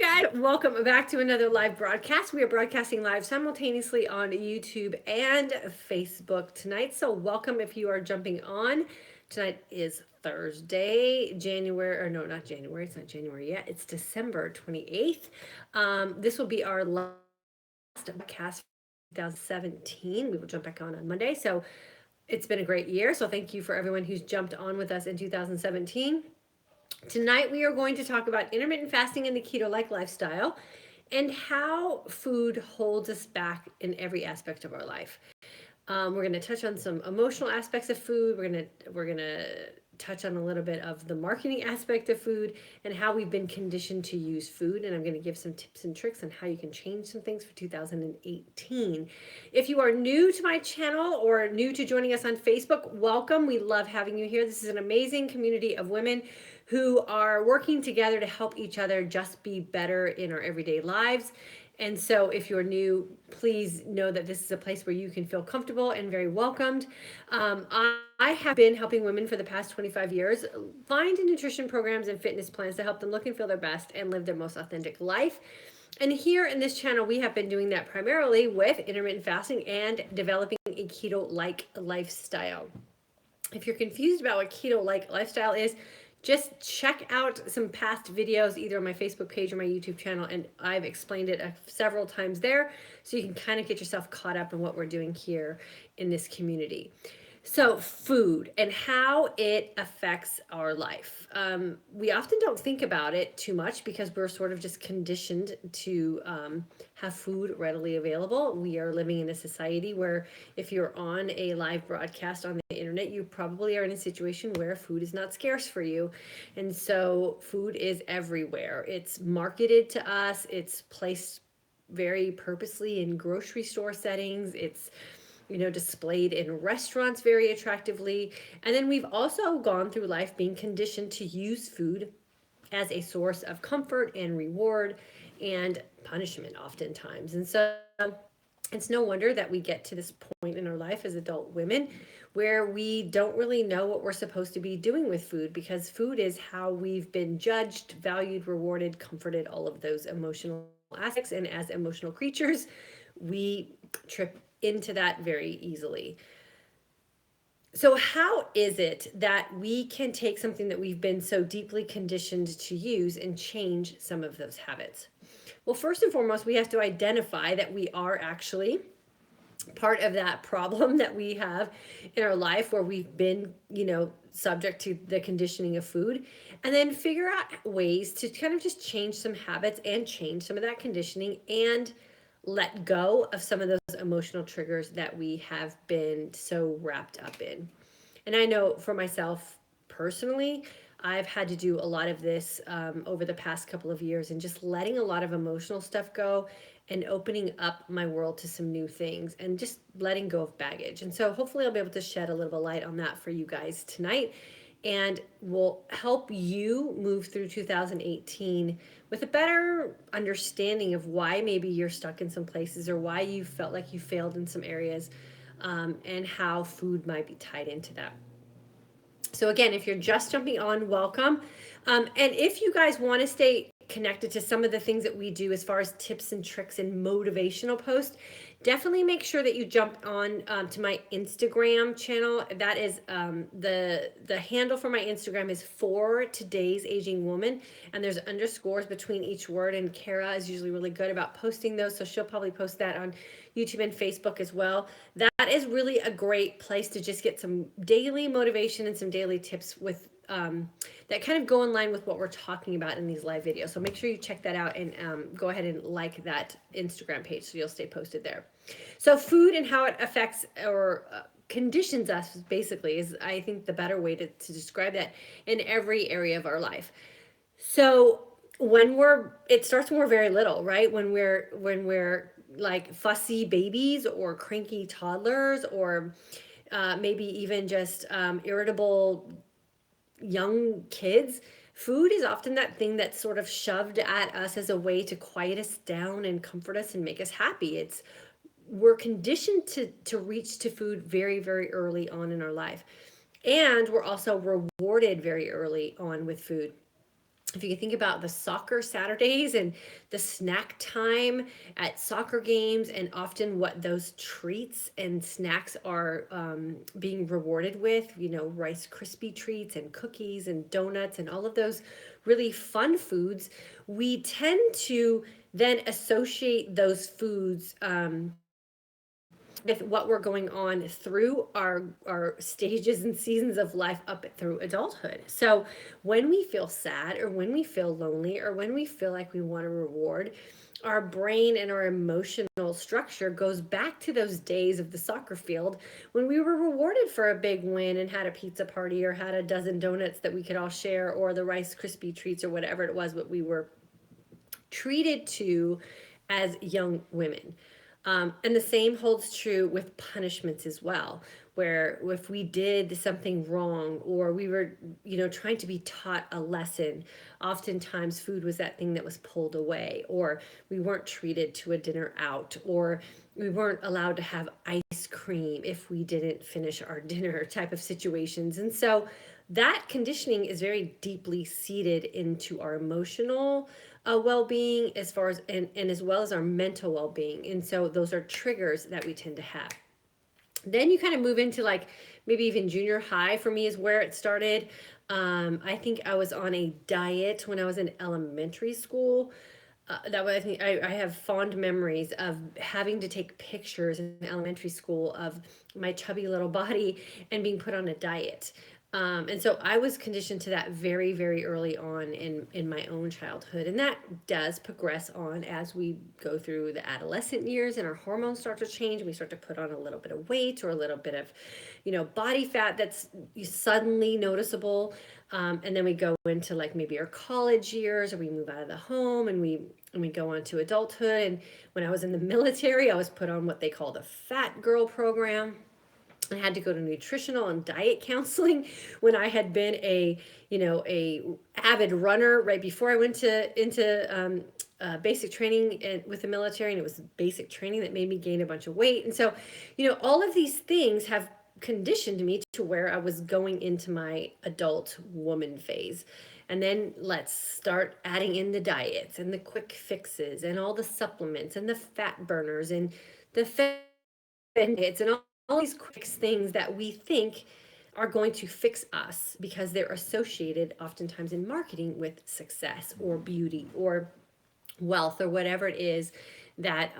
guys, welcome back to another live broadcast. We are broadcasting live simultaneously on YouTube and Facebook tonight. So, welcome if you are jumping on. Tonight is Thursday, January, or no, not January, it's not January yet, it's December 28th. This will be our last broadcast for 2017. We will jump back on Monday. So, it's been a great year. So, thank you for everyone who's jumped on with us in 2017. Tonight, we are going to talk about intermittent fasting and the keto like lifestyle and how food holds us back in every aspect of our life. We're going to touch on some emotional aspects of food. We're gonna touch on a little bit of the marketing aspect of food and how we've been conditioned to use food. And I'm going to give some tips and tricks on how you can change some things for 2018. If you are new to my channel or new to joining us on Facebook, welcome. We love having you here. This is an amazing community of women who are working together to help each other just be better in our everyday lives. And so, if you're new, please know that this is a place where you can feel comfortable and very welcomed. I have been helping women for the past 25 years find nutrition programs and fitness plans to help them look and feel their best and live their most authentic life. And here in this channel, we have been doing that primarily with intermittent fasting and developing a keto like lifestyle. If you're confused about what keto like lifestyle is, just check out some past videos either on my Facebook page or my YouTube channel, and I've explained it several times there, so you can kind of get yourself caught up in what we're doing here in this community. So, food and how it affects our life. We often don't think about it too much because we're sort of just conditioned to have food readily available. We are living in a society where if you're on a live broadcast on the internet, you probably are in a situation where food is not scarce for you. And so, food is everywhere. It's marketed to us, it's placed very purposely in grocery store settings. It's displayed in restaurants very attractively. And then we've also gone through life being conditioned to use food as a source of comfort and reward and punishment oftentimes. And so it's no wonder that we get to this point in our life as adult women where we don't really know what we're supposed to be doing with food, because food is how we've been judged, valued, rewarded, comforted, all of those emotional aspects. And as emotional creatures, we trip into that very easily. So, how is it that we can take something that we've been so deeply conditioned to use and change some of those habits? Well, first and foremost, we have to identify that we are actually part of that problem that we have in our life where we've been, subject to the conditioning of food, and then figure out ways to kind of just change some habits and change some of that conditioning and let go of some of those emotional triggers that we have been so wrapped up in. And I know for myself personally, I've had to do a lot of this over the past couple of years, and just letting a lot of emotional stuff go and opening up my world to some new things and just letting go of baggage. And so hopefully I'll be able to shed a little bit of light on that for you guys tonight, and will help you move through 2018 with a better understanding of why maybe you're stuck in some places or why you felt like you failed in some areas, and how food might be tied into that. So again, if you're just jumping on, welcome. And if you guys want to stay connected to some of the things that we do as far as tips and tricks and motivational posts, definitely make sure that you jump on to my Instagram channel. That is the handle for my Instagram is For Today's Aging Woman, and there's underscores between each word, and Kara is usually really good about posting those, so she'll probably post that on YouTube and Facebook as well. That is really a great place to just get some daily motivation and some daily tips with that kind of go in line with what we're talking about in these live videos. So make sure you check that out, and go ahead and like that Instagram page so you'll stay posted there. So food and how it affects or conditions us basically is, I think, the better way to describe that in every area of our life. So it starts when we're very little, right? When we're like fussy babies or cranky toddlers, or maybe even just irritable young kids. Food is often that thing that's sort of shoved at us as a way to quiet us down and comfort us and make us happy. We're conditioned to reach to food very, very early on in our life. And we're also rewarded very early on with food. if you can think about the soccer Saturdays and the snack time at soccer games, and often what those treats and snacks are being rewarded with, Rice Krispie treats and cookies and donuts and all of those really fun foods, we tend to then associate those foods with what we're going on through our stages and seasons of life up through adulthood. So when we feel sad or when we feel lonely or when we feel like we want a reward, our brain and our emotional structure goes back to those days of the soccer field when we were rewarded for a big win and had a pizza party or had a dozen donuts that we could all share, or the Rice Krispie treats or whatever it was what we were treated to as young women. And the same holds true with punishments as well, where if we did something wrong or we were, trying to be taught a lesson, oftentimes food was that thing that was pulled away, or we weren't treated to a dinner out, or we weren't allowed to have ice cream if we didn't finish our dinner type of situations. And so that conditioning is very deeply seated into our emotional well-being, as far as and as well as our mental well-being. And so those are triggers that we tend to have. Then you kind of move into like maybe even junior high, for me is where it started. I think I was on a diet when I was in elementary school. That way, I think I have fond memories of having to take pictures in elementary school of my chubby little body and being put on a diet. And so I was conditioned to that very, very early on in my own childhood. And that does progress on as we go through the adolescent years and our hormones start to change. We start to put on a little bit of weight or a little bit of, body fat that's suddenly noticeable. And then we go into like maybe our college years, or we move out of the home and we go on to adulthood. And when I was in the military, I was put on what they call the fat girl program. I had to go to nutritional and diet counseling when I had been a avid runner right before I went into basic training with the military, and it was basic training that made me gain a bunch of weight. And so, all of these things have conditioned me to where I was going into my adult woman phase. And then let's start adding in the diets and the quick fixes and all the supplements and the fat burners and the fat diets and all these quick things that we think are going to fix us because they're associated oftentimes in marketing with success or beauty or wealth or whatever it is that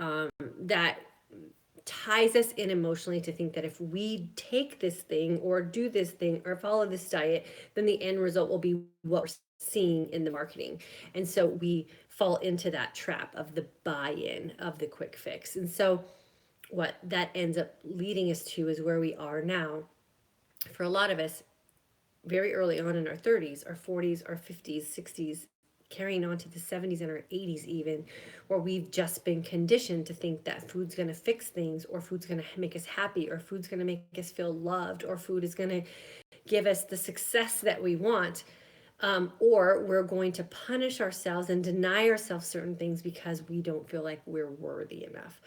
ties us in emotionally to think that if we take this thing or do this thing or follow this diet, then the end result will be what we're seeing in the marketing. And so we fall into that trap of the buy-in of the quick fix. And so what that ends up leading us to is where we are now for a lot of us, very early on in our 30s, our 40s, our 50s, 60s, carrying on to the 70s and our 80s even, where we've just been conditioned to think that food's going to fix things, or food's going to make us happy, or food's going to make us feel loved, or food is going to give us the success that we want. Or we're going to punish ourselves and deny ourselves certain things because we don't feel like we're worthy enough.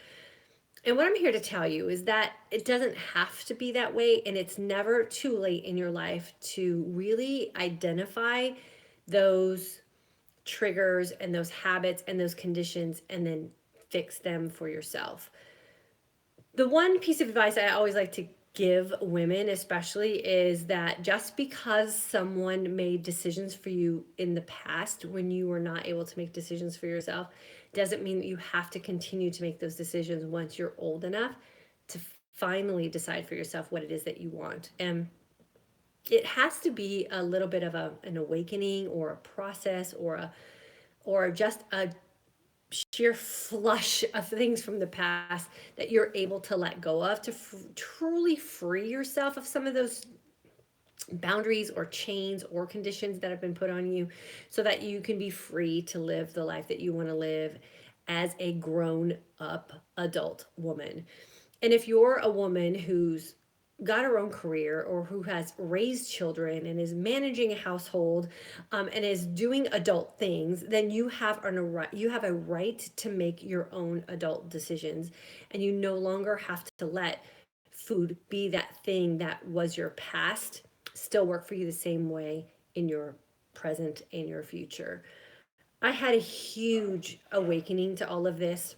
And what I'm here to tell you is that it doesn't have to be that way, and it's never too late in your life to really identify those triggers and those habits and those conditions and then fix them for yourself. The one piece of advice I always like to give women, especially, is that just because someone made decisions for you in the past when you were not able to make decisions for yourself doesn't mean that you have to continue to make those decisions once you're old enough to finally decide for yourself what it is that you want. And it has to be a little bit of an awakening or a process or just a sheer flush of things from the past that you're able to let go of to truly free yourself of some of those boundaries or chains or conditions that have been put on you, so that you can be free to live the life that you want to live as a grown up adult woman. And if you're a woman who's got her own career, or who has raised children and is managing a household, and is doing adult things, then you have a right to make your own adult decisions, and you no longer have to let food be that thing that was your past still work for you the same way in your present, and your future. I had a huge awakening to all of this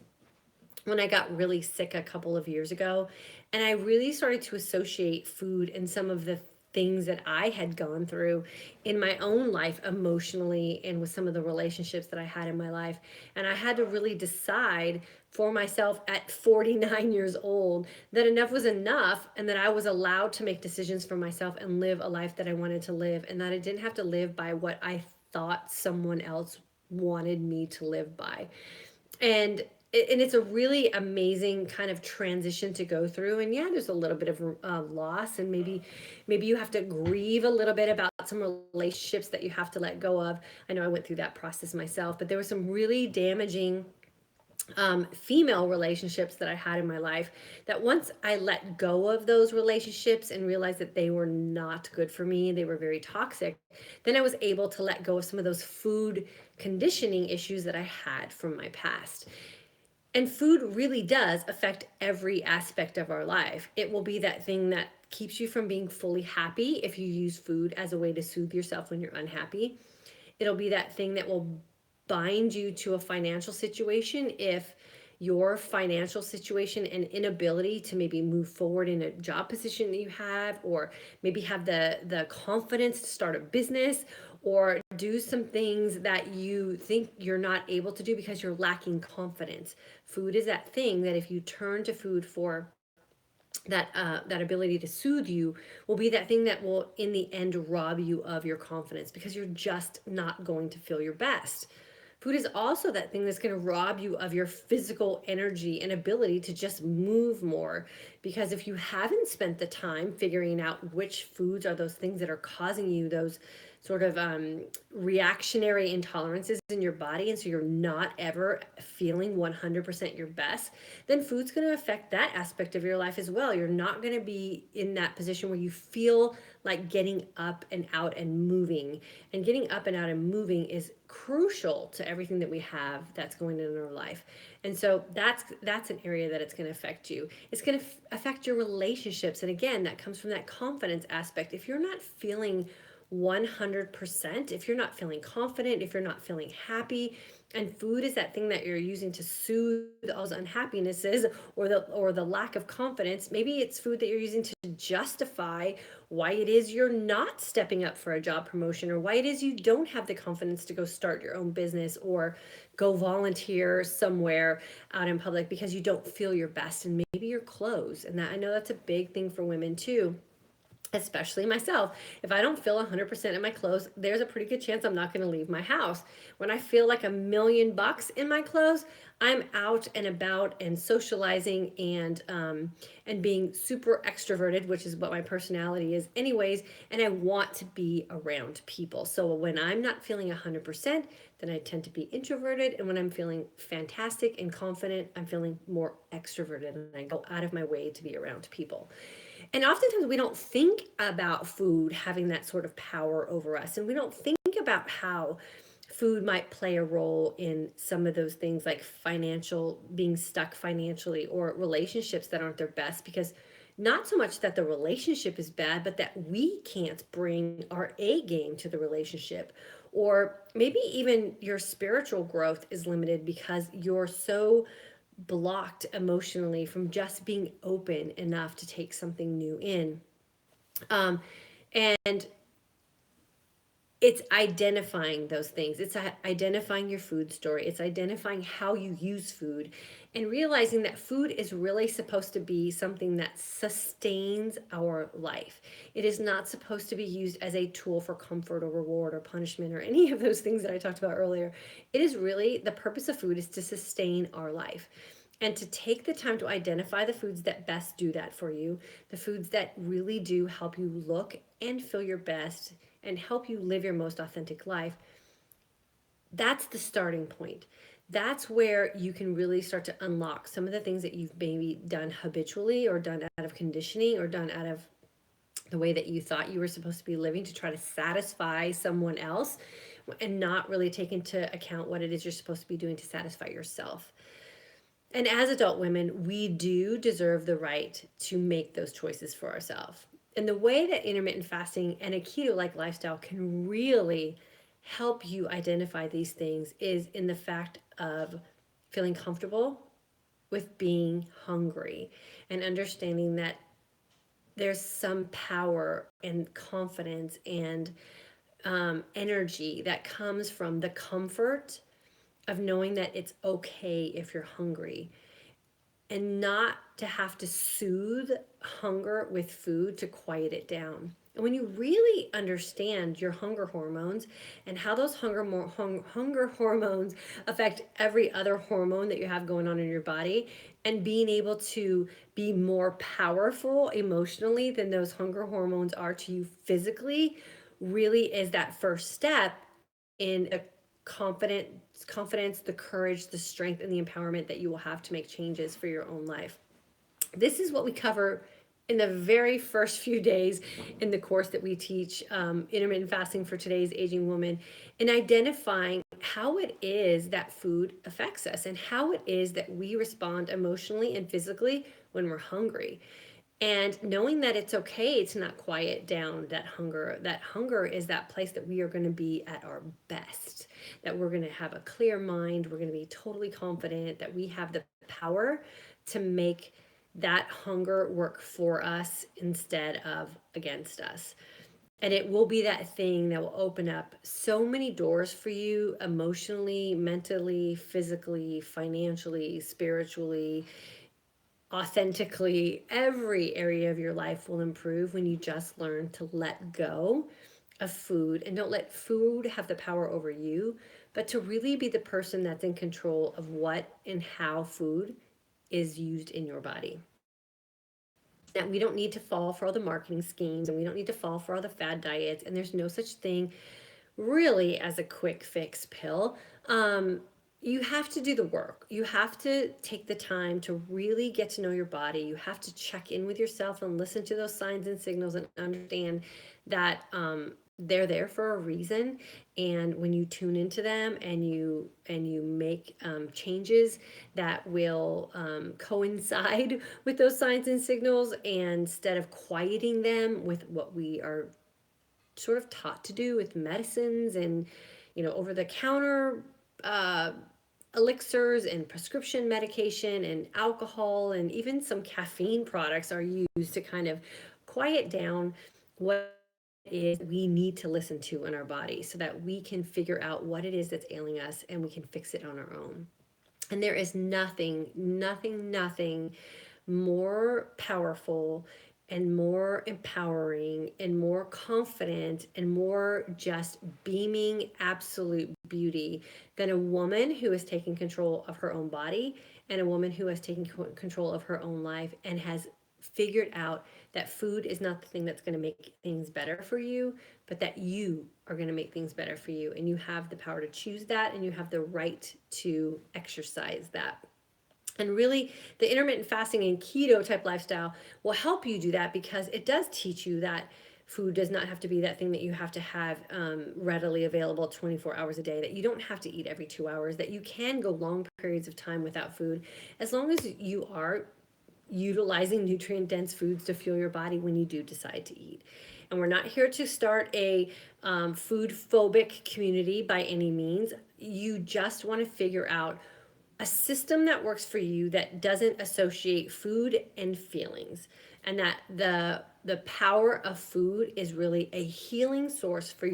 when I got really sick a couple of years ago. And I really started to associate food and some of the things that I had gone through in my own life emotionally and with some of the relationships that I had in my life. And I had to really decide for myself at 49 years old that enough was enough and that I was allowed to make decisions for myself and live a life that I wanted to live, and that I didn't have to live by what I thought someone else wanted me to live by. And it's a really amazing kind of transition to go through. And yeah, there's a little bit of loss, and maybe you have to grieve a little bit about some relationships that you have to let go of. I know I went through that process myself, but there was some really damaging female relationships that I had in my life, that once I let go of those relationships and realized that they were not good for me, they were very toxic, then I was able to let go of some of those food conditioning issues that I had from my past. And food really does affect every aspect of our life. It will be that thing that keeps you from being fully happy if you use food as a way to soothe yourself when you're unhappy. It'll be that thing that will bind you to a financial situation if your financial situation and inability to maybe move forward in a job position that you have, or maybe have the confidence to start a business or do some things that you think you're not able to do because you're lacking confidence. Food is that thing that if you turn to food for that ability to soothe you, will be that thing that will in the end rob you of your confidence because you're just not going to feel your best. Food is also that thing that's going to rob you of your physical energy and ability to just move more. Because if you haven't spent the time figuring out which foods are those things that are causing you those sort of reactionary intolerances in your body, and so you're not ever feeling 100% your best, then food's going to affect that aspect of your life as well. You're not going to be in that position where you feel like getting up and out and moving. And getting up and out and moving is crucial to everything that we have that's going on in our life. And so that's an area that it's going to affect you. It's going to affect your relationships. And again, that comes from that confidence aspect. If you're not feeling 100%, if you're not feeling confident, if you're not feeling happy, and food is that thing that you're using to soothe all those unhappinesses or the lack of confidence, maybe it's food that you're using to justify why it is you're not stepping up for a job promotion, or why it is you don't have the confidence to go start your own business or go volunteer somewhere out in public because you don't feel your best. And maybe your clothes, and that, I know that's a big thing for women too, especially myself. If I don't feel 100% in my clothes, there's a pretty good chance I'm not going to leave my house. When I feel like $1,000,000 in my clothes, I'm out and about and socializing and being super extroverted, which is what my personality is anyways, and I want to be around people. So when I'm not feeling 100%, then I tend to be introverted, and when I'm feeling fantastic and confident, I'm feeling more extroverted, and I go out of my way to be around people. And oftentimes we don't think about food having that sort of power over us. And we don't think about how food might play a role in some of those things, like financial, being stuck financially, or relationships that aren't their best, because not so much that the relationship is bad, but that we can't bring our A game to the relationship. Or maybe even your spiritual growth is limited because you're so blocked emotionally from just being open enough to take something new in. Um, and it's identifying those things. It's identifying your food story. It's identifying how you use food, and realizing that food is really supposed to be something that sustains our life. It is not supposed to be used as a tool for comfort or reward or punishment or any of those things that I talked about earlier. It is really, the purpose of food is to sustain our life, and to take the time to identify the foods that best do that for you, the foods that really do help you look and feel your best and help you live your most authentic life. That's the starting point. That's where you can really start to unlock some of the things that you've maybe done habitually, or done out of conditioning, or done out of the way that you thought you were supposed to be living to try to satisfy someone else, and not really take into account what it is you're supposed to be doing to satisfy yourself. And as adult women, we do deserve the right to make those choices for ourselves. And the way that intermittent fasting and a keto like lifestyle can really help you identify these things is in the fact of feeling comfortable with being hungry and understanding that there's some power and confidence and energy that comes from the comfort of knowing that it's okay if you're hungry, and not to have to soothe hunger with food to quiet it down. And when you really understand your hunger hormones and how those hunger hormones affect every other hormone that you have going on in your body, and being able to be more powerful emotionally than those hunger hormones are to you physically, really is that first step in the confident confidence, the courage, the strength, and the empowerment that you will have to make changes for your own life. This is what we cover in the very first few days in the course that we teach, intermittent fasting for today's aging woman, in identifying how it is that food affects us and how it is that we respond emotionally and physically when we're hungry, and knowing that it's okay to not quiet down that hunger. That hunger is that place that we are going to be at our best, that we're going to have a clear mind, we're going to be totally confident that we have the power to make that hunger work for us instead of against us. And it will be that thing that will open up so many doors for you emotionally, mentally, physically, financially, spiritually, authentically. Every area of your life will improve when you just learn to let go of food and don't let food have the power over you, but to really be the person that's in control of what and how food is used in your body. That we don't need to fall for all the marketing schemes, and we don't need to fall for all the fad diets, and there's no such thing really as a quick fix pill. You have to do the work. You have to take the time to really get to know your body. You have to check in with yourself and listen to those signs and signals and understand that they're there for a reason. And when you tune into them and you make changes that will coincide with those signs and signals, and instead of quieting them with what we are sort of taught to do with medicines and over the counter uh, elixirs and prescription medication and alcohol, and even some caffeine products are used to kind of quiet down what it is we need to listen to in our body so that we can figure out what it is that's ailing us and we can fix it on our own. And there is nothing more powerful and more empowering and more confident and more just beaming absolute beauty than a woman who is taking control of her own body, and a woman who has taken control of her own life and has figured out that food is not the thing that's going to make things better for you, but that you are going to make things better for you, and you have the power to choose that, and you have the right to exercise that. And really, the intermittent fasting and keto type lifestyle will help you do that, because it does teach you that food does not have to be that thing that you have to have readily available 24 hours a day, that you don't have to eat every 2 hours, that you can go long periods of time without food, as long as you are utilizing nutrient dense foods to fuel your body when you do decide to eat. And we're not here to start a food phobic community by any means. You just want to figure out a system that works for you, that doesn't associate food and feelings, and that the power of food is really a healing source for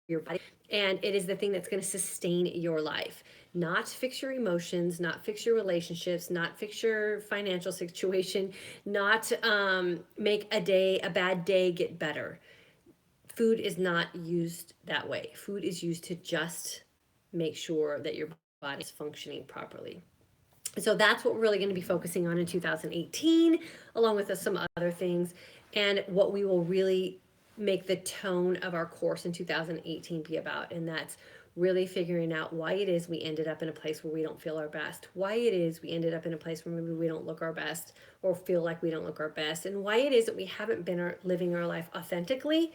your body, and it is the thing that's going to sustain your life, not fix your emotions, not fix your relationships, not fix your financial situation, not make a bad day get better. Food is not used that way. Food is used to just make sure that your body is functioning properly. So that's what we're really going to be focusing on in 2018, along with some other things, and what we will really make the tone of our course in 2018 be about. And that's really figuring out why it is we ended up in a place where we don't feel our best, why it is we ended up in a place where maybe we don't look our best or feel like we don't look our best, and why it is that we haven't been living our life authentically,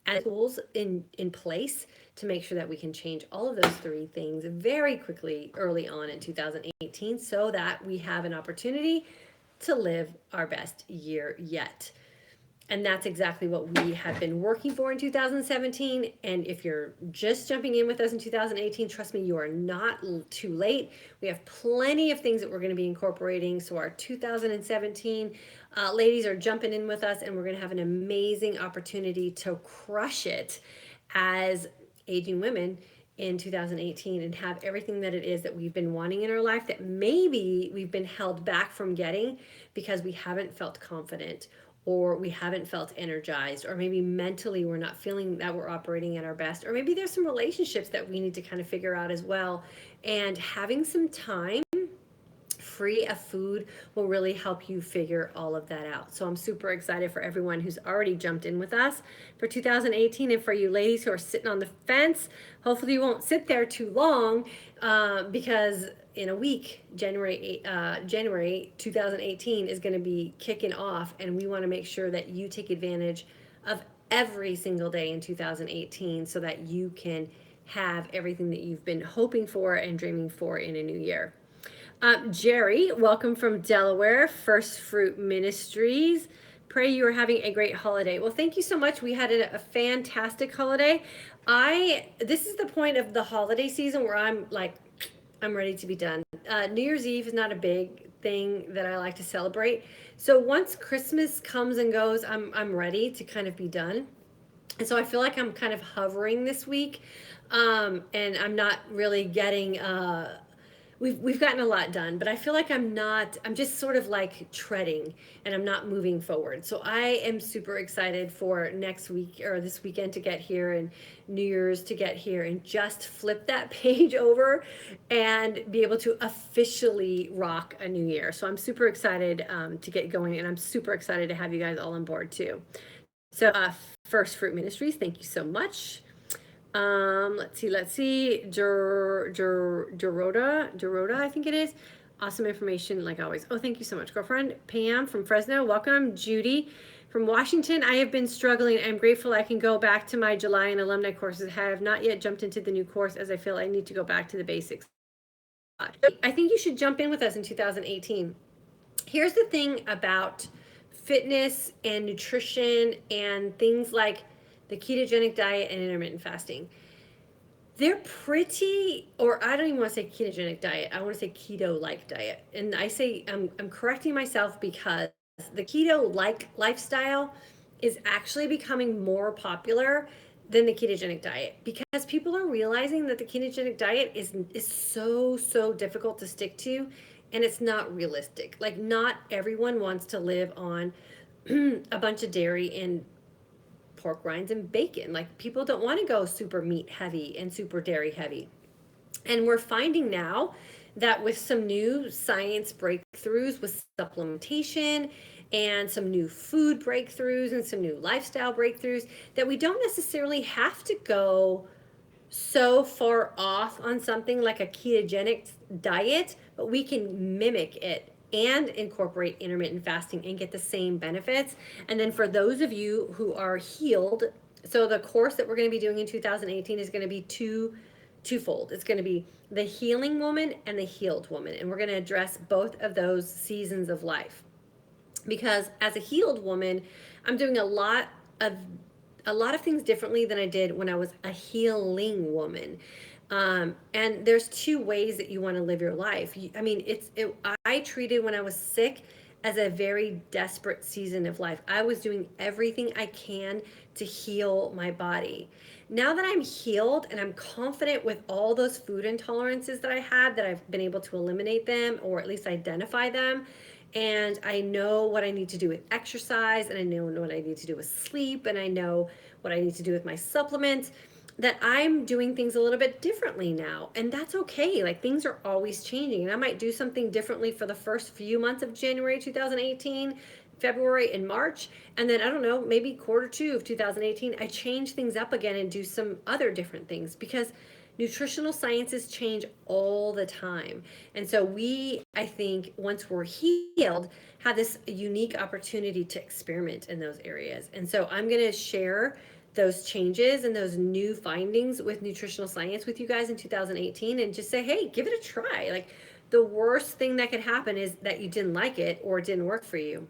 and tools in place to make sure that we can change all of those three things very quickly early on in 2018, so that we have an opportunity to live our best year yet. And that's exactly what we have been working for in 2017. And if you're just jumping in with us in 2018, trust me, you are not too late. We have plenty of things that we're going to be incorporating. So our 2017 ladies are jumping in with us, and we're going to have an amazing opportunity to crush it as aging women in 2018 and have everything that it is that we've been wanting in our life that maybe we've been held back from getting because we haven't felt confident, or we haven't felt energized, or maybe mentally we're not feeling that we're operating at our best, or maybe there's some relationships that we need to kind of figure out as well. And having some time free of food will really help you figure all of that out. So I'm super excited for everyone who's already jumped in with us for 2018, and for you ladies who are sitting on the fence. Hopefully you won't sit there too long, because in a week, January 2018 is going to be kicking off, and we want to make sure that you take advantage of every single day in 2018 so that you can have everything that you've been hoping for and dreaming for in a new year. Jerry, welcome from Delaware, First Fruit Ministries. Pray you are having a great holiday. Well, thank you so much. We had a fantastic holiday. This is the point of the holiday season where I'm like, I'm ready to be done. New Year's Eve is not a big thing that I like to celebrate. So once Christmas comes and goes, I'm ready to kind of be done. And so I feel like I'm kind of hovering this week, and I'm not really getting. We've gotten a lot done, but I feel like I'm just sort of like treading, and I'm not moving forward. So I am super excited for next week or this weekend to get here, and New Year's to get here, and just flip that page over and be able to officially rock a new year. So I'm super excited to get going, and I'm super excited to have you guys all on board too. So First Fruit Ministries, thank you so much. Let's see. Dorota, I think it is. Awesome information, like always. Oh, thank you so much, girlfriend. Pam from Fresno, welcome. Judy from Washington, I have been struggling. I'm grateful I can go back to my July and alumni courses. I have not yet jumped into the new course as I feel I need to go back to the basics. I think you should jump in with us in 2018. Here's the thing about fitness and nutrition and things like the ketogenic diet and intermittent fasting. They're pretty, or I don't even want to say ketogenic diet. I want to say keto-like diet. And I say, I'm correcting myself because the keto-like lifestyle is actually becoming more popular than the ketogenic diet, because people are realizing that the ketogenic diet is so difficult to stick to, and it's not realistic. Like, not everyone wants to live on a bunch of dairy and pork rinds and bacon. Like, people don't want to go super meat heavy and super dairy heavy. And we're finding now that with some new science breakthroughs with supplementation and some new food breakthroughs and some new lifestyle breakthroughs, that we don't necessarily have to go so far off on something like a ketogenic diet, but we can mimic it and incorporate intermittent fasting and get the same benefits. And then for those of you who are healed, so the course that we're going to be doing in 2018 is going to be twofold. It's going to be the healing woman and the healed woman, and we're going to address both of those seasons of life. Because as a healed woman, I'm doing a lot of things differently than I did when I was a healing woman. And there's two ways that you want to live your life. I mean, I treated when I was sick as a very desperate season of life. I was doing everything I can to heal my body. Now that I'm healed and I'm confident with all those food intolerances that I had, that I've been able to eliminate them or at least identify them, and I know what I need to do with exercise, and I know what I need to do with sleep, and I know what I need to do with my supplements, that I'm doing things a little bit differently now. And that's okay. Like, things are always changing, and I might do something differently for the first few months of January 2018, February and March, and then I don't know, maybe quarter two of 2018, I change things up again and do some other different things, because nutritional sciences change all the time. And so we, I think, once we're healed, have this unique opportunity to experiment in those areas. And so I'm going to share those changes and those new findings with nutritional science with you guys in 2018, and just say, hey, give it a try. Like, the worst thing that could happen is that you didn't like it or it didn't work for you.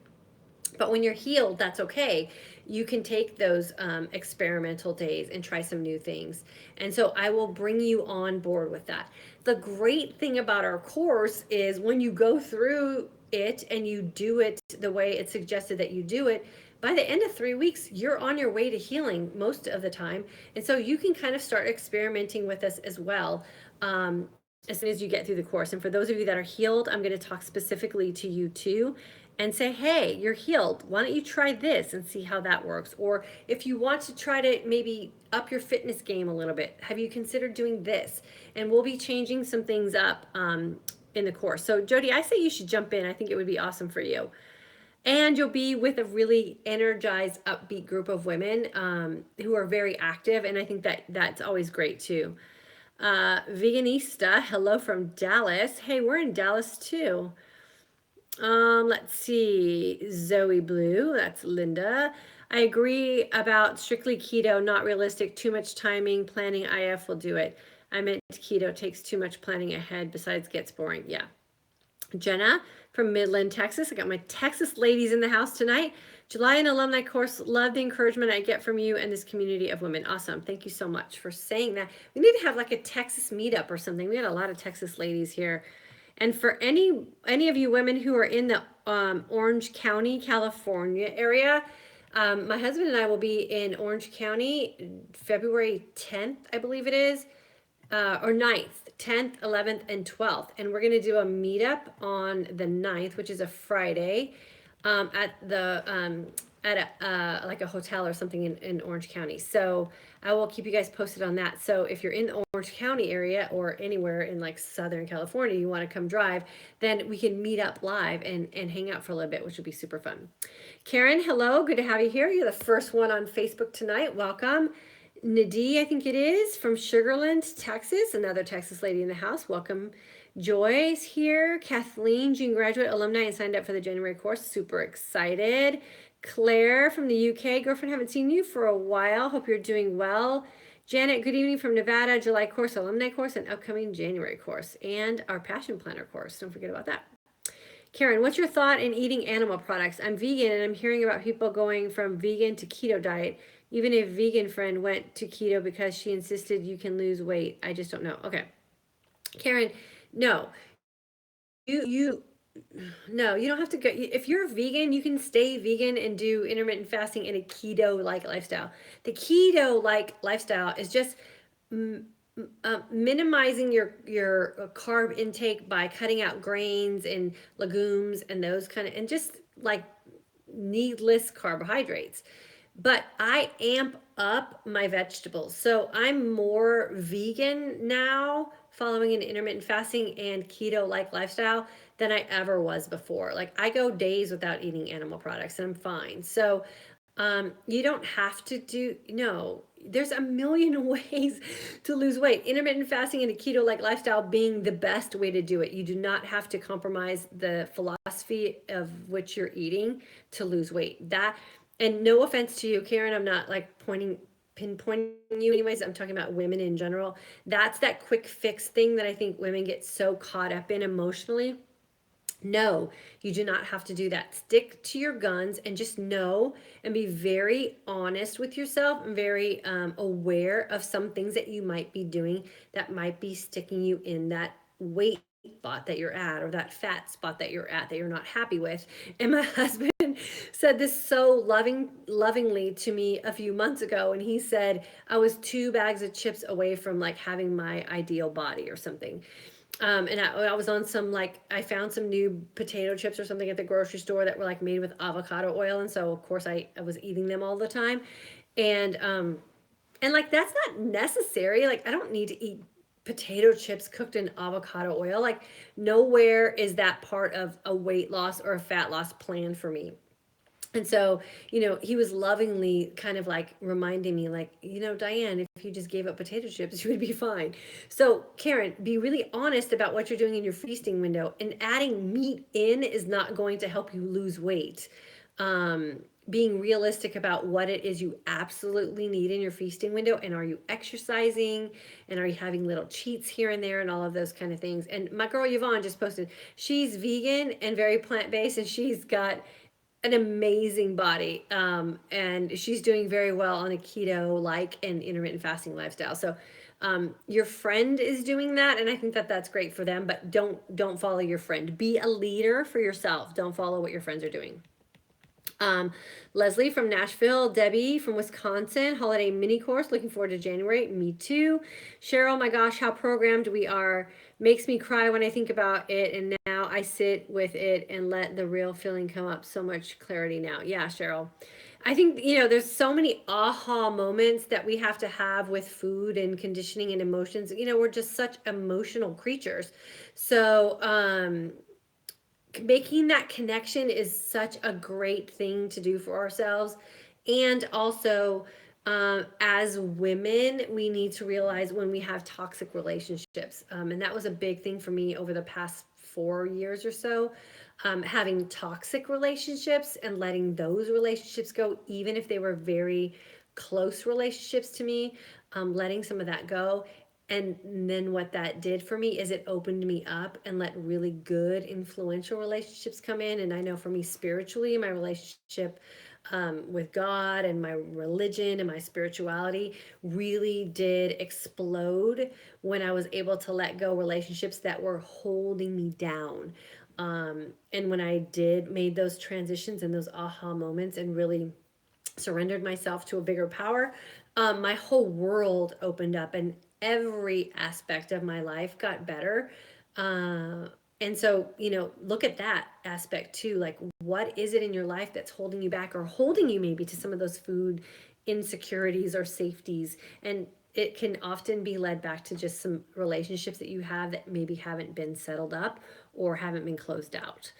But when you're healed, that's okay. You can take those experimental days and try some new things. And so I will bring you on board with that. The great thing about our course is when you go through it and you do it the way it's suggested that you do it, by the end of 3 weeks, you're on your way to healing most of the time. And so you can kind of start experimenting with this as well. As soon as you get through the course. And for those of you that are healed, I'm going to talk specifically to you too and say, hey, you're healed. Why don't you try this and see how that works? Or if you want to try to maybe up your fitness game a little bit, have you considered doing this? And we'll be changing some things up in the course. So, Jody, I say you should jump in. I think it would be awesome for you. And you'll be with a really energized, upbeat group of women who are very active. And I think that that's always great too. Veganista, hello from Dallas. Hey, we're in Dallas too. Let's see. Zoe Blue, that's Linda. I agree about strictly keto, not realistic, too much timing, planning. IF will do it. I meant keto takes too much planning ahead, besides gets boring. Yeah. Jenna from Midland, Texas. I got my Texas ladies in the house tonight. July and alumni course. Love the encouragement I get from you and this community of women. Awesome. Thank you so much for saying that. We need to have like a Texas meetup or something. We got a lot of Texas ladies here. And for any of you women who are in the Orange County, California area, my husband and I will be in Orange County February 10th, I believe it is, or 9th, 10th, 11th, and 12th. And we're going to do a meetup on the 9th, which is a Friday, at the at a like a hotel or something in Orange County. So I will keep you guys posted on that. So if you're in the Orange County area or anywhere in like Southern California, you want to come drive, then we can meet up live and hang out for a little bit, which would be super fun. Karen, hello. Good to have you here. You're the first one on Facebook tonight. Welcome. Nadie, I think it is, from Sugarland, Texas, another Texas lady in the house. Welcome. Joy's here. Kathleen, June graduate, alumni, and signed up for the January course. Super excited. Claire from the UK. Girlfriend, haven't seen you for a while. Hope you're doing well. Janet, good evening from Nevada. July course, alumni course, and upcoming January course. And our Passion Planner course. Don't forget about that. Karen, what's your thought in eating animal products? I'm vegan and I'm hearing about people going from vegan to keto diet. Even a vegan friend went to keto because she insisted you can lose weight. I just don't know. Okay. Karen, no. You no, you don't have to go. If you're vegan, you can stay vegan and do intermittent fasting in a keto like lifestyle. The keto like lifestyle is just minimizing your carb intake by cutting out grains and legumes and those kind of, and just like needless carbohydrates. But I amp up my vegetables. So I'm more vegan now, following an intermittent fasting and keto like lifestyle than I ever was before. Like I go days without eating animal products and I'm fine. So you don't have to do, no, there's a million ways to lose weight. Intermittent fasting and a keto like lifestyle being the best way to do it. You do not have to compromise the philosophy of which you're eating to lose weight. That, and no offense to you, Karen, I'm not like pinpointing you anyways. I'm talking about women in general. That's that quick fix thing that I think women get so caught up in emotionally. No, you do not have to do that. Stick to your guns and just know and be very honest with yourself and very aware of some things that you might be doing that might be sticking you in that weight spot that you're at, or that fat spot that you're at that you're not happy with. And my husband said this so lovingly to me a few months ago, and he said I was 2 bags of chips away from like having my ideal body or something. And I was on some, like, I found some new potato chips or something at the grocery store that were like made with avocado oil. And so of course I was eating them all the time. And like, that's not necessary. Like, I don't need to eat potato chips cooked in avocado oil. Like, nowhere is that part of a weight loss or a fat loss plan for me. And so, he was lovingly kind of like reminding me, like, Diane, if you just gave up potato chips, you would be fine. So, Karen, be really honest about what you're doing in your feasting window. And adding meat in is not going to help you lose weight. Being realistic about what it is you absolutely need in your feasting window. And are you exercising? And are you having little cheats here and there and all of those kind of things? And my girl Yvonne just posted, she's vegan and very plant-based, and she's got an amazing body. And she's doing very well on a keto like and intermittent fasting lifestyle. So your friend is doing that, and I think that that's great for them, but don't follow your friend. Be a leader for yourself. Don't follow what your friends are doing. Um, Leslie from Nashville, Debbie from Wisconsin, holiday mini course. Looking forward to January. Me too. Cheryl, my gosh, how programmed we are. Makes me cry when I think about it. And now I sit with it and let the real feeling come up. So much clarity now. Yeah, Cheryl. I think, there's so many aha moments that we have to have with food and conditioning and emotions. We're just such emotional creatures. So, making that connection is such a great thing to do for ourselves. And also, as women, we need to realize when we have toxic relationships. And that was a big thing for me over the past 4 years or so. Having toxic relationships and letting those relationships go, even if they were very close relationships to me, letting some of that go. And then what that did for me is it opened me up and let really good, influential relationships come in. And I know for me, spiritually, my relationship with God and my religion and my spirituality really did explode when I was able to let go relationships that were holding me down. And when I did made those transitions and those aha moments and really surrendered myself to a bigger power, my whole world opened up and every aspect of my life got better. And so, look at that aspect too. Like, what is it in your life that's holding you back or holding you maybe to some of those food insecurities or safeties? And it can often be led back to just some relationships that you have that maybe haven't been settled up or haven't been closed out.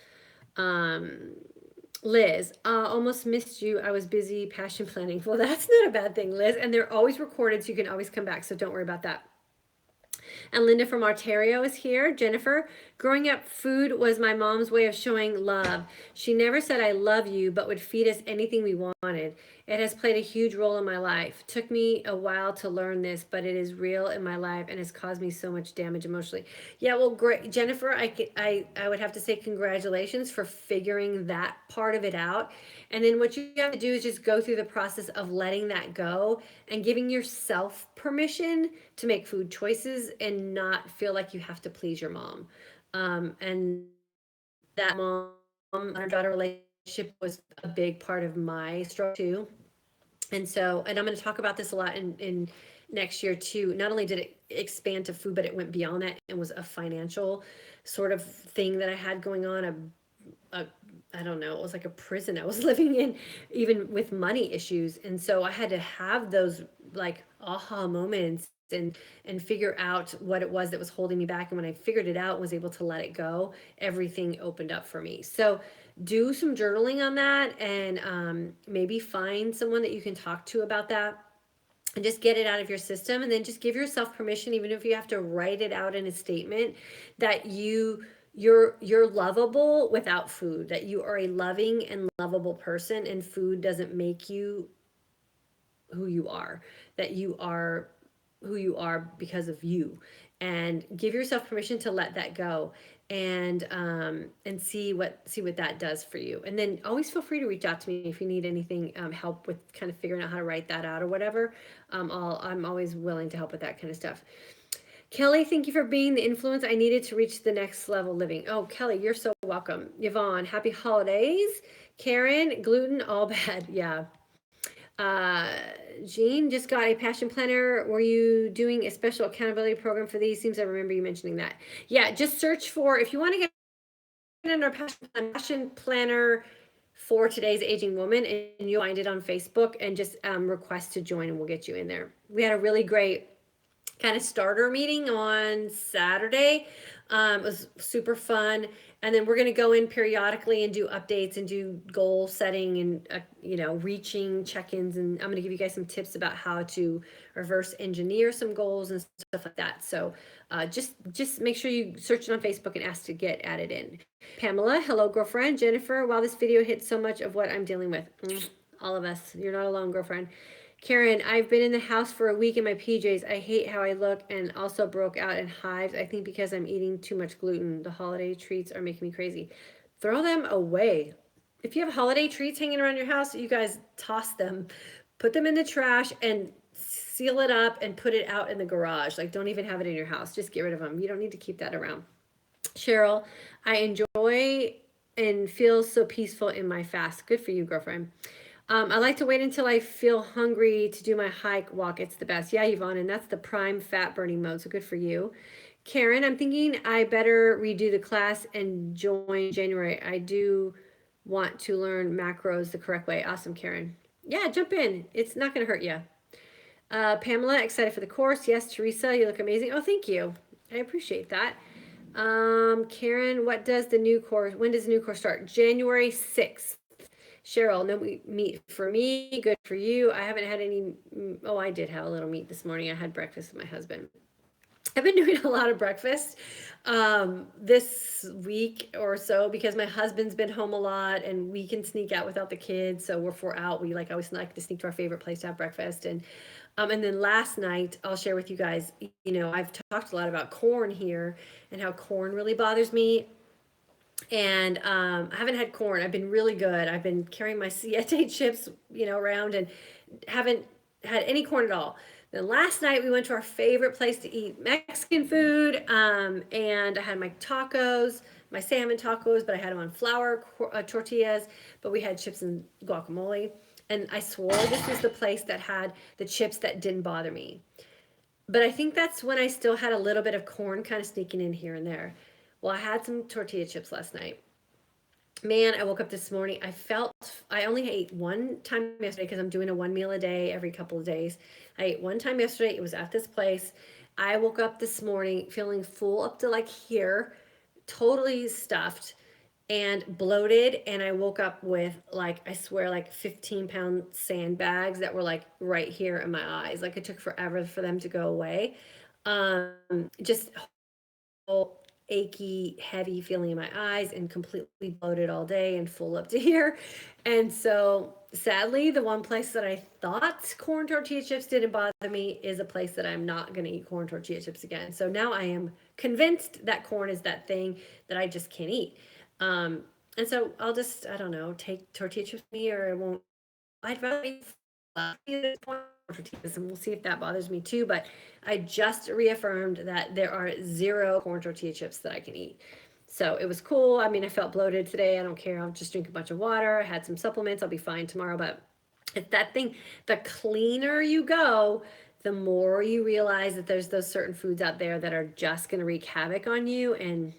Um, Liz, almost missed you. I was busy passion planning. Well, that's not a bad thing, Liz. And they're always recorded, so you can always come back. So don't worry about that. And Linda from Ontario is here. Jennifer, growing up, food was my mom's way of showing love. She never said, I love you, but would feed us anything we wanted. It has played a huge role in my life. Took me a while to learn this, but it is real in my life and has caused me so much damage emotionally. Yeah, well, great. Jennifer, I would have to say congratulations for figuring that part of it out. And then what you have to do is just go through the process of letting that go and giving yourself permission to make food choices and not feel like you have to please your mom. And that mom and daughter relationship was a big part of my struggle too. And so, and I'm going to talk about this a lot in next year too. Not only did it expand to food, but it went beyond that and was a financial sort of thing that I had going on. A I don't know, it was like a prison I was living in, even with money issues. And so I had to have those like aha moments and figure out what it was that was holding me back. And when I figured it out, was able to let it go, everything opened up for me. So do some journaling on that, and maybe find someone that you can talk to about that and just get it out of your system, and then just give yourself permission, even if you have to write it out in a statement, that you're lovable without food, that you are a loving and lovable person, and food doesn't make you who you are, that you are who you are because of you. And give yourself permission to let that go, and see what that does for you. And then always feel free to reach out to me if you need anything, help with kind of figuring out how to write that out or whatever. I'm always willing to help with that kind of stuff. Kelly, thank you for being the influence I needed to reach the next level living. Oh, Kelly, you're so welcome. Yvonne, happy holidays. Karen, gluten, all bad. Yeah. Uh, Jean just got a passion planner. Were you doing a special accountability program for these? Seems I remember you mentioning that. Yeah, just search for, if you want to get in our passion planner for today's aging woman, and you'll find it on Facebook, and just request to join and we'll get you in there. We had a really great kind of starter meeting on Saturday. It was super fun. And then we're going to go in periodically and do updates and do goal setting and, reaching check-ins. And I'm going to give you guys some tips about how to reverse engineer some goals and stuff like that. So just make sure you search it on Facebook and ask to get added in. Pamela, hello, girlfriend. Jennifer, wow, this video hit so much of what I'm dealing with. All of us. You're not alone, girlfriend. Karen, I've been in the house for a week in my PJs. I hate how I look and also broke out in hives. I think because I'm eating too much gluten. The holiday treats are making me crazy. Throw them away. If you have holiday treats hanging around your house, you guys toss them, put them in the trash, and seal it up and put it out in the garage. Like, don't even have it in your house. Just get rid of them. You don't need to keep that around. Cheryl, I enjoy and feel so peaceful in my fast. Good for you, girlfriend. I like to wait until I feel hungry to do my hike walk. It's the best. Yeah, Yvonne, and that's the prime fat burning mode. So good for you. Karen, I'm thinking I better redo the class and join January. I do want to learn macros the correct way. Awesome, Karen. Yeah, jump in. It's not going to hurt you. Pamela, excited for the course. Yes, Teresa, you look amazing. Oh, thank you. I appreciate that. Karen, what does the new course, when does the new course start? January 6th. Cheryl, no meat for me, good for you. I haven't had any, oh, I did have a little meat this morning. I had breakfast with my husband. I've been doing a lot of breakfast this week or so because my husband's been home a lot and we can sneak out without the kids. So if we're out, we like always like to sneak to our favorite place to have breakfast. And then last night, I'll share with you guys, I've talked a lot about corn here and how corn really bothers me. And I haven't had corn. I've been really good. I've been carrying my Siete chips, around and haven't had any corn at all. Then last night we went to our favorite place to eat Mexican food, and I had my tacos, my salmon tacos, but I had them on flour tortillas. But we had chips and guacamole, and I swore this was the place that had the chips that didn't bother me. But I think that's when I still had a little bit of corn kind of sneaking in here and there. Well, I had some tortilla chips last night. Man, I woke up this morning. I only ate one time yesterday because I'm doing a one meal a day every couple of days. I ate one time yesterday. It was at this place. I woke up this morning feeling full up to like here, totally stuffed and bloated. And I woke up with like, I swear, like 15-pound sandbags that were like right here in my eyes. Like it took forever for them to go away. Just achy, heavy feeling in my eyes and completely bloated all day and full up to here. And so sadly, the one place that I thought corn tortilla chips didn't bother me is a place that I'm not going to eat corn tortilla chips again. So now I am convinced that corn is that thing that I just can't eat. And so I'll just, I don't know, take tortilla chips with me or I won't. I'd rather eat tortillas, and we'll see if that bothers me too. But I just reaffirmed that there are zero corn tortilla chips that I can eat. So it was cool. I mean, I felt bloated today. I don't care. I'll just drink a bunch of water. I had some supplements. I'll be fine tomorrow. But it's that thing, the cleaner you go, the more you realize that there's those certain foods out there that are just going to wreak havoc on you. And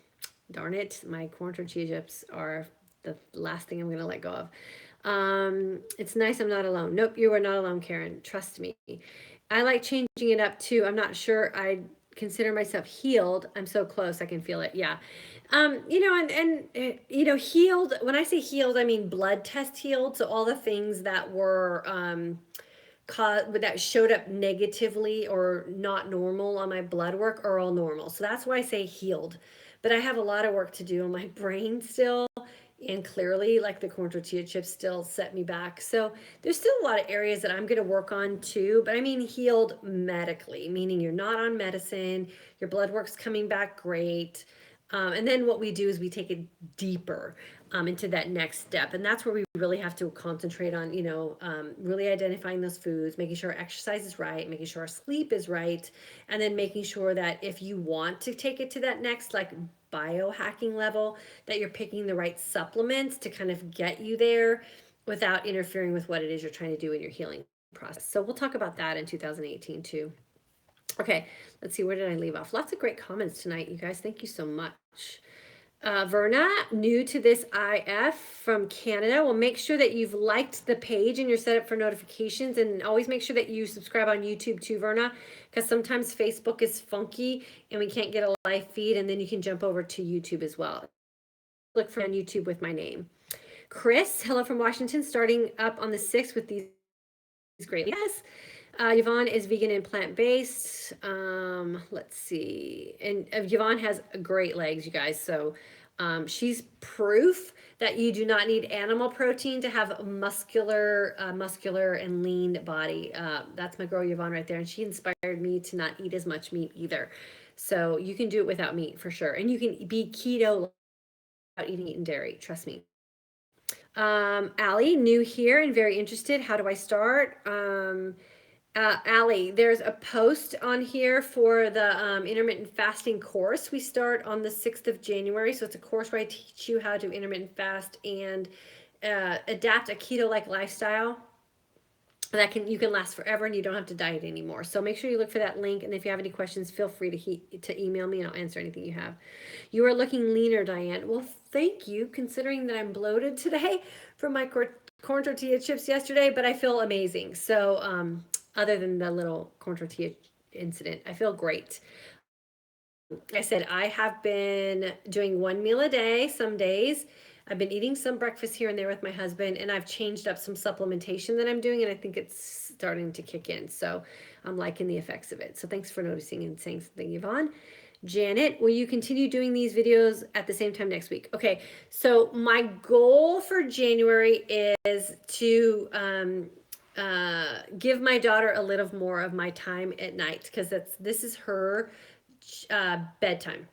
darn it, my corn tortilla chips are the last thing I'm going to let go of. It's nice I'm not alone. Nope, you are not alone, Karen. Trust me. I like changing it up too. I'm not sure I consider myself healed. I'm so close, I can feel it. Yeah. Healed, when I say healed, I mean blood test healed. So all the things that were that showed up negatively or not normal on my blood work are all normal. So that's why I say healed. But I have a lot of work to do on my brain still. And clearly, like the corn tortilla chips still set me back. So there's still a lot of areas that I'm going to work on too. But I mean, healed medically, meaning you're not on medicine, your blood work's coming back great. And then what we do is we take it deeper into that next step. And that's where we really have to concentrate on, really identifying those foods, making sure our exercise is right, making sure our sleep is right, and then making sure that if you want to take it to that next, like biohacking level, that you're picking the right supplements to kind of get you there without interfering with what it is you're trying to do in your healing process. So we'll talk about that in 2018 too. Okay, let's see, where did I leave off? Lots of great comments tonight, you guys. Thank you so much. Verna, new to this IF from Canada. Well, make sure that you've liked the page and you're set up for notifications, and always make sure that you subscribe on YouTube too, Verna, because sometimes Facebook is funky and we can't get a live feed, and then you can jump over to YouTube as well. Look for on YouTube with my name. Chris, hello from Washington, starting up on the 6th with these great. Yes. Yvonne is vegan and plant-based. Let's see. And Yvonne has great legs, you guys. So she's proof that you do not need animal protein to have a muscular and lean body. That's my girl Yvonne right there. And she inspired me to not eat as much meat either. So you can do it without meat for sure. And you can be keto without eating meat and dairy. Trust me. Allie, new here and very interested. How do I start? Allie, there's a post on here for the intermittent fasting course. We start on the 6th of January. So it's a course where I teach you how to intermittent fast and adapt a keto-like lifestyle that you can last forever and you don't have to diet anymore. So make sure you look for that link, and if you have any questions, feel free to email me and I'll answer anything you have. You are looking leaner, Diane. Well, thank you, considering that I'm bloated today from my corn tortilla chips yesterday, but I feel amazing. So other than the little corn tortilla incident, I feel great. I said I have been doing one meal a day some days. I've been eating some breakfast here and there with my husband, and I've changed up some supplementation that I'm doing, and I think it's starting to kick in. So I'm liking the effects of it. So thanks for noticing and saying something, Yvonne. Janet, will you continue doing these videos at the same time next week? Okay, so my goal for January is to give my daughter a little more of my time at night, because this is her bedtime.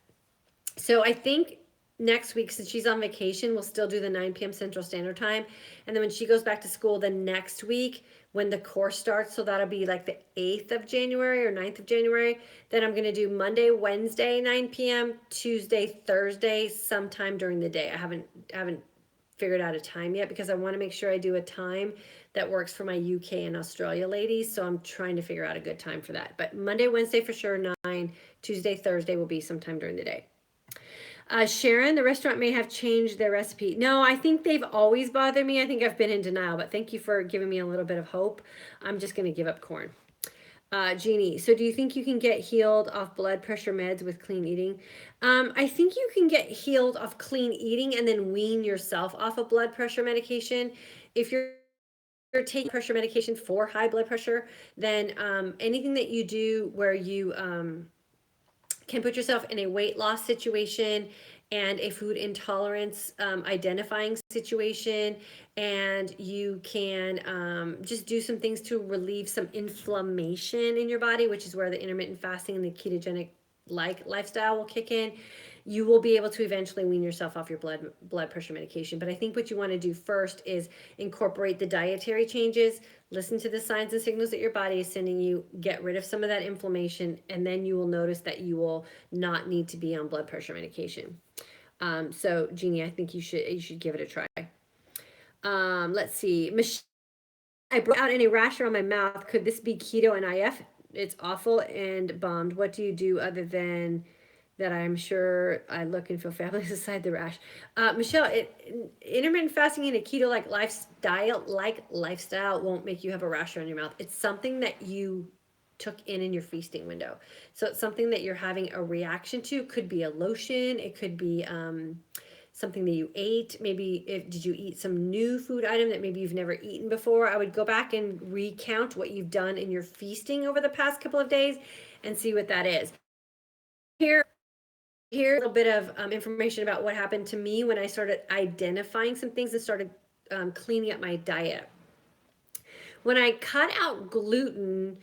So I think next week, since she's on vacation, we'll still do the 9 p.m. Central Standard Time. And then when she goes back to school the next week, when the course starts, so that'll be like the 8th of January or 9th of January, then I'm going to do Monday, Wednesday, 9 p.m., Tuesday, Thursday, sometime during the day. I haven't figured out a time yet, because I want to make sure I do a time that works for my UK and Australia ladies. So I'm trying to figure out a good time for that. But Monday, Wednesday for sure, 9. Tuesday, Thursday will be sometime during the day. Sharon, the restaurant may have changed their recipe. No, I think they've always bothered me. I think I've been in denial, but thank you for giving me a little bit of hope. I'm just going to give up corn. Jeannie, so do you think you can get healed off blood pressure meds with clean eating? I think you can get healed off clean eating and then wean yourself off of blood pressure medication. If you're taking pressure medication for high blood pressure, then anything that you do where you can put yourself in a weight loss situation and a food intolerance identifying situation, and you can just do some things to relieve some inflammation in your body, which is where the intermittent fasting and the ketogenic lifestyle will kick in. You will be able to eventually wean yourself off your blood pressure medication. But I think what you want to do first is incorporate the dietary changes, listen to the signs and signals that your body is sending you, get rid of some of that inflammation, and then you will notice that you will not need to be on blood pressure medication. So Jeannie, I think you should give it a try. Let's see. Michelle, I broke out any rash around my mouth. Could this be keto and IF? It's awful and bummed. What do you do other than that? I'm sure I look and feel fabulous aside the rash. Michelle, intermittent fasting and a keto-like lifestyle won't make you have a rash around your mouth. It's something that you took in your feasting window. So it's something that you're having a reaction to. It could be a lotion. It could be something that you ate. Maybe did you eat some new food item that maybe you've never eaten before? I would go back and recount what you've done in your feasting over the past couple of days and see what that is. Here's a little bit of information about what happened to me when I started identifying some things and started cleaning up my diet. When I cut out gluten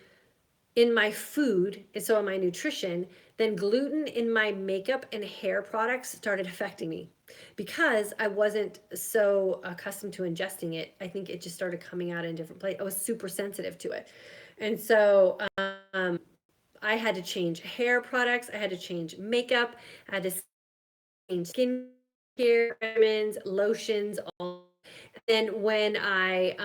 in my food, and so in my nutrition, then gluten in my makeup and hair products started affecting me because I wasn't so accustomed to ingesting it. I think it just started coming out in different places. I was super sensitive to it. And so I had to change hair products. I had to change makeup. I had to change skincare, vitamins, lotions, all. Then when I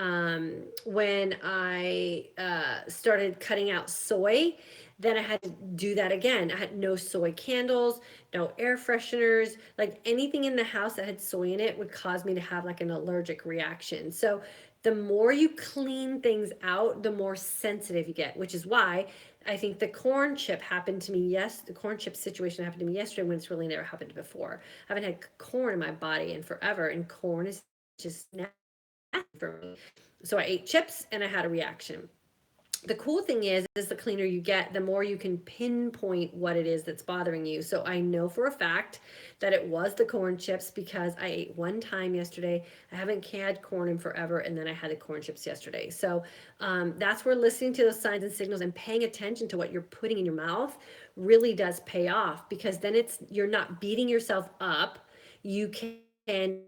started cutting out soy, then I had to do that again. I had no soy candles, no air fresheners, like anything in the house that had soy in it would cause me to have like an allergic reaction. So the more you clean things out, the more sensitive you get, which is why I think the corn chip happened to me. Yes, the corn chip situation happened to me yesterday when it's really never happened before. I haven't had corn in my body in forever, and corn is just nasty for me. So I ate chips and I had a reaction. The cool thing is the cleaner you get, the more you can pinpoint what it is that's bothering you. So I know for a fact that it was the corn chips because I ate one time yesterday. I haven't had corn in forever, and then I had the corn chips yesterday. So that's where listening to those signs and signals and paying attention to what you're putting in your mouth really does pay off, because then you're not beating yourself up. You can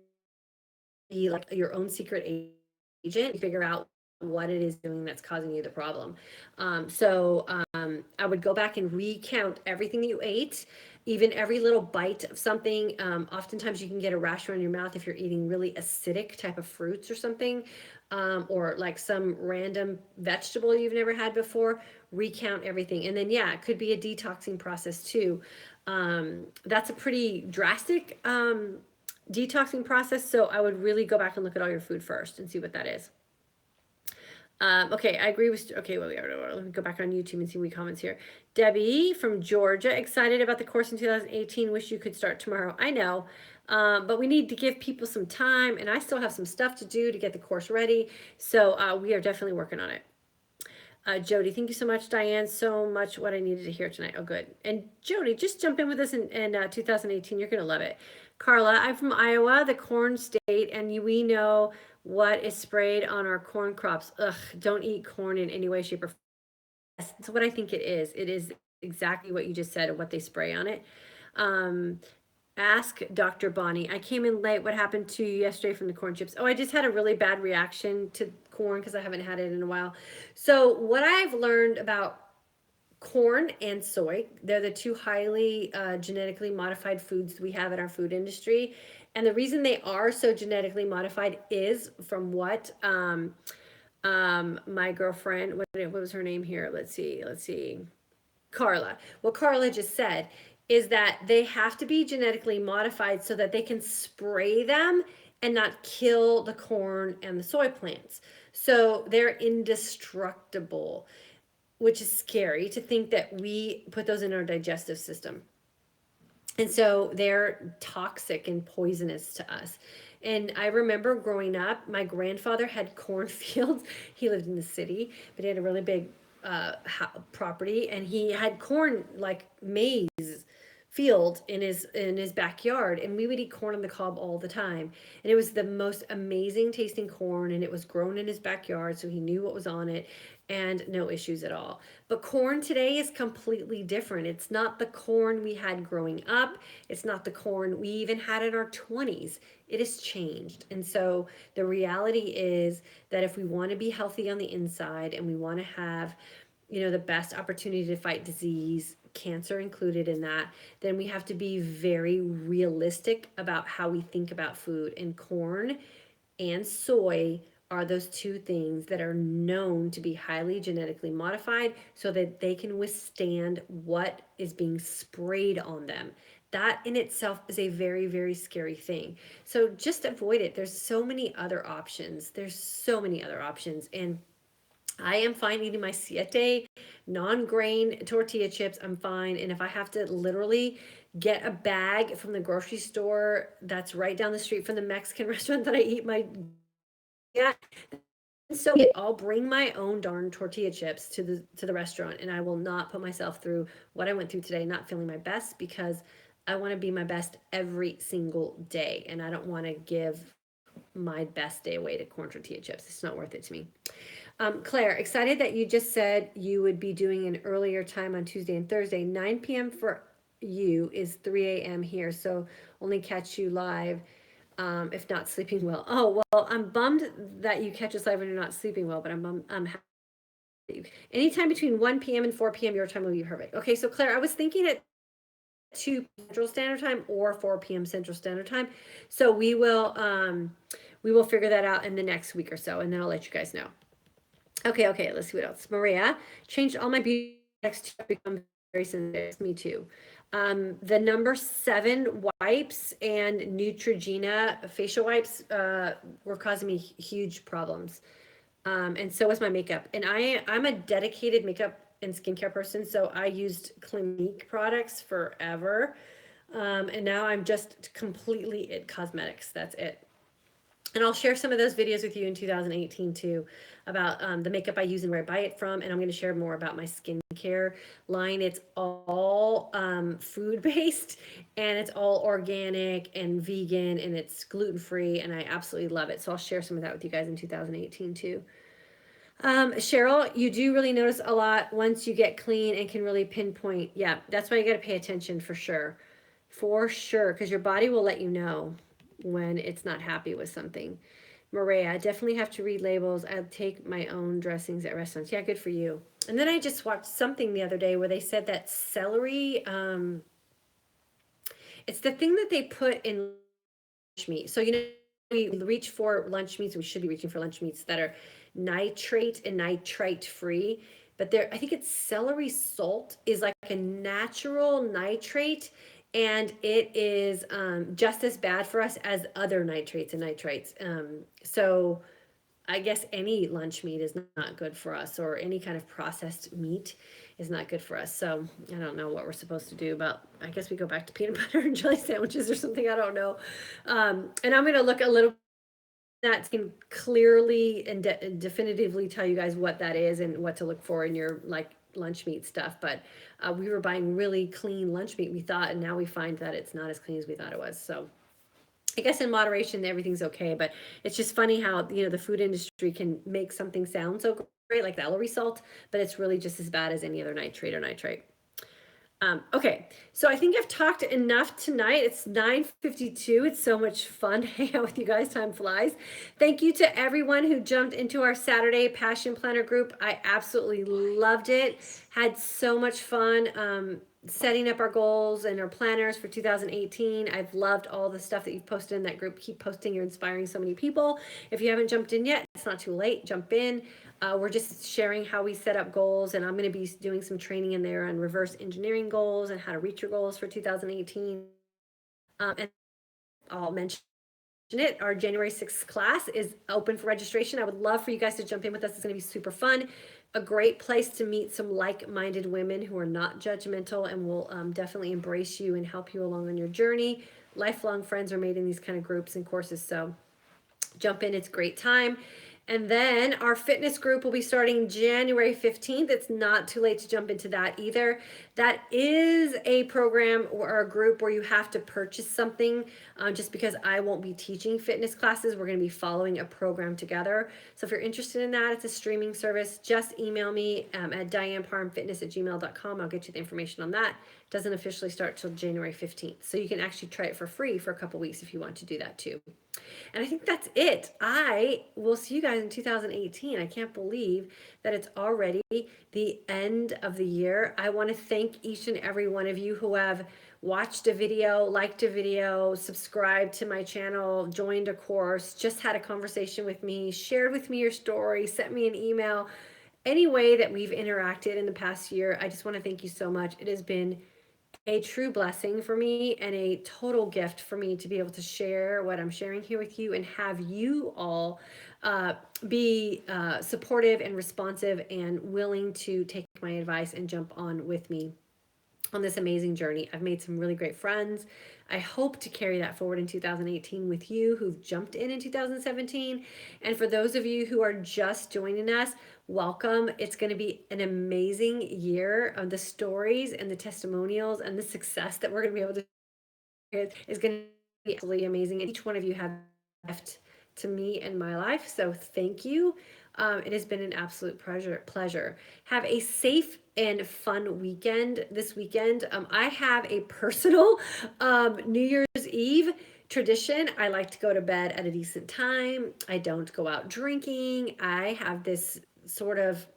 be like your own secret agent, figure out what it is doing that's causing you the problem. I would go back and recount everything that you ate, even every little bite of something. Oftentimes you can get a rash around your mouth if you're eating really acidic type of fruits or something, or like some random vegetable you've never had before. Recount everything. And then, yeah, it could be a detoxing process too. That's a pretty drastic detoxing process. So I would really go back and look at all your food first and see what that is. Okay, I agree with. Okay, well, let me go back on YouTube and see what comments here. Debbie from Georgia, excited about the course in 2018. Wish you could start tomorrow. I know, but we need to give people some time, and I still have some stuff to do to get the course ready. So we are definitely working on it. Jody, thank you so much. Diane, so much what I needed to hear tonight. Oh, good. And Jody, just jump in with us in 2018. You're going to love it. Carla, I'm from Iowa, the corn state, and we know what is sprayed on our corn crops. Ugh, don't eat corn in any way, shape, or form. That's what I think it is. It is exactly what you just said and what they spray on it. Ask Dr. Bonnie. I came in late. What happened to you yesterday from the corn chips? Oh, I just had a really bad reaction to corn because I haven't had it in a while. So, what I've learned about corn and soy, they're the two highly genetically modified foods we have in our food industry. And the reason they are so genetically modified is from what my girlfriend, what was her name here? Let's see. Carla. What Carla just said is that they have to be genetically modified so that they can spray them and not kill the corn and the soy plants. So they're indestructible, which is scary to think that we put those in our digestive system. And so they're toxic and poisonous to us. And I remember growing up, my grandfather had cornfields. He lived in the city, but he had a really big property, and he had corn, like maize field in his backyard, and we would eat corn on the cob all the time. And it was the most amazing tasting corn, and it was grown in his backyard, so he knew what was on it, and no issues at all. But corn today is completely different. It's not the corn we had growing up. It's not the corn we even had in our 20s. It has changed. And so the reality is that if we want to be healthy on the inside and we want to have, the best opportunity to fight disease, cancer included in that, then we have to be very realistic about how we think about food. And corn and soy are those two things that are known to be highly genetically modified so that they can withstand what is being sprayed on them. That in itself is a very, very scary thing. So just avoid it. There's so many other options. And I am fine eating my siete non-grain tortilla chips. I'm fine. And if I have to literally get a bag from the grocery store that's right down the street from the Mexican restaurant that I eat my, yeah, so I'll bring my own darn tortilla chips to the restaurant, and I will not put myself through what I went through today, not feeling my best, because I want to be my best every single day, and I don't want to give my best day away to corn tortilla chips. It's not worth it to me. Claire, excited that you just said you would be doing an earlier time on Tuesday and Thursday. 9 p.m. for you is 3 a.m. here, so only catch you live if not sleeping well. Oh, well, I'm bummed that you catch us live when you're not sleeping well, but I'm happy. Anytime between 1 p.m. and 4 p.m. your time will be perfect. Okay, so Claire, I was thinking at 2 Central Standard Time or 4 p.m. Central Standard Time. So we will figure that out in the next week or so, and then I'll let you guys know. Okay, let's see what else. Maria, changed all my beauty products to become very sensitive. Me too. The number 7 wipes and Neutrogena facial wipes were causing me huge problems. And so was my makeup. And I'm a dedicated makeup and skincare person, so I used Clinique products forever. And now I'm just completely IT Cosmetics. That's it. And I'll share some of those videos with you in 2018 too, about the makeup I use and where I buy it from. And I'm going to share more about my skincare line. It's all food-based, and it's all organic and vegan, and it's gluten-free, and I absolutely love it. So I'll share some of that with you guys in 2018 too. Cheryl, you do really notice a lot once you get clean and can really pinpoint. Yeah, that's why you got to pay attention for sure. For sure, because your body will let you know. when it's not happy with something. Maria, I definitely have to read labels. I take my own dressings at restaurants. Yeah, good for you. And then I just watched something the other day where they said that celery, it's the thing that they put in lunch meat. So, we reach for lunch meats, we should be reaching for lunch meats that are nitrate and nitrite free. But there, I think it's celery salt is like a natural nitrate, and it is just as bad for us as other nitrates and nitrites. So I guess any lunch meat is not good for us, or any kind of processed meat is not good for us. So I don't know what we're supposed to do about. I guess we go back to peanut butter and jelly sandwiches or something. I don't know. And I'm going to look a little that can clearly and definitively tell you guys what that is and what to look for in your like lunch meat stuff. But we were buying really clean lunch meat, we thought, and now we find that it's not as clean as we thought it was. So I guess in moderation, everything's okay. But it's just funny how, the food industry can make something sound so great, like the celery salt, but it's really just as bad as any other nitrate or nitrite. Okay, so I think I've talked enough tonight. It's 9:52. It's so much fun to hang out with you guys. Time flies. Thank you to everyone who jumped into our Saturday Passion Planner group. I absolutely loved it. Had so much fun setting up our goals and our planners for 2018. I've loved all the stuff that you've posted in that group. Keep posting. You're inspiring so many people. If you haven't jumped in yet, it's not too late. Jump in. We're just sharing how we set up goals, and I'm going to be doing some training in there on reverse engineering goals and how to reach your goals for 2018. And I'll mention it. Our January 6th class is open for registration. I would love for you guys to jump in with us. It's going to be super fun. A great place to meet some like-minded women who are not judgmental and will definitely embrace you and help you along on your journey. Lifelong friends are made in these kind of groups and courses, so jump in. It's a great time. And then our fitness group will be starting January 15th. It's not too late to jump into that either. That is a program or a group where you have to purchase something, just because I won't be teaching fitness classes. We're going to be following a program together. So if you're interested in that, it's a streaming service. Just email me at dianeparmfitness@gmail.com. I'll get you the information on that. It doesn't officially start till January 15th. So you can actually try it for free for a couple weeks if you want to do that too. And I think that's it. I will see you guys in 2018. I can't believe that it's already the end of the year. I want to thank each and every one of you who have watched a video, liked a video, subscribed to my channel, joined a course, just had a conversation with me, shared with me your story, sent me an email. Any way that we've interacted in the past year, I just want to thank you so much. It has been a true blessing for me and a total gift for me to be able to share what I'm sharing here with you and have you all be supportive and responsive and willing to take my advice and jump on with me on this amazing journey. I've made some really great friends. I hope to carry that forward in 2018 with you who've jumped in 2017. And for those of you who are just joining us, welcome. It's going to be an amazing year. Of the stories and the testimonials and the success that we're going to be able to share is going to be absolutely amazing. And each one of you have left to me in my life. So thank you. It has been an absolute pleasure. Have a safe and fun weekend this weekend. I have a personal New Year's Eve tradition. I like to go to bed at a decent time. I don't go out drinking. I have this sort of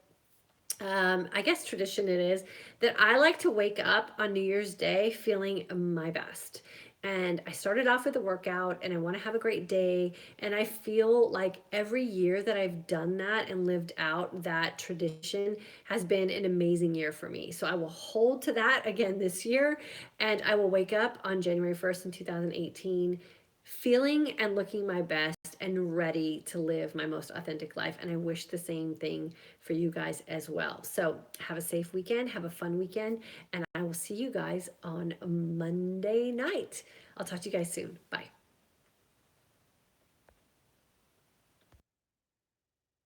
I guess tradition it is that I like to wake up on New Year's Day feeling my best. And I started off with a workout and I want to have a great day. And I feel like every year that I've done that and lived out that tradition has been an amazing year for me. So I will hold to that again this year. And I will wake up on January 1st in 2018 feeling and looking my best and ready to live my most authentic life. And I wish the same thing for you guys as well. So have a safe weekend, have a fun weekend, and I will see you guys on Monday night. I'll talk to you guys soon. Bye.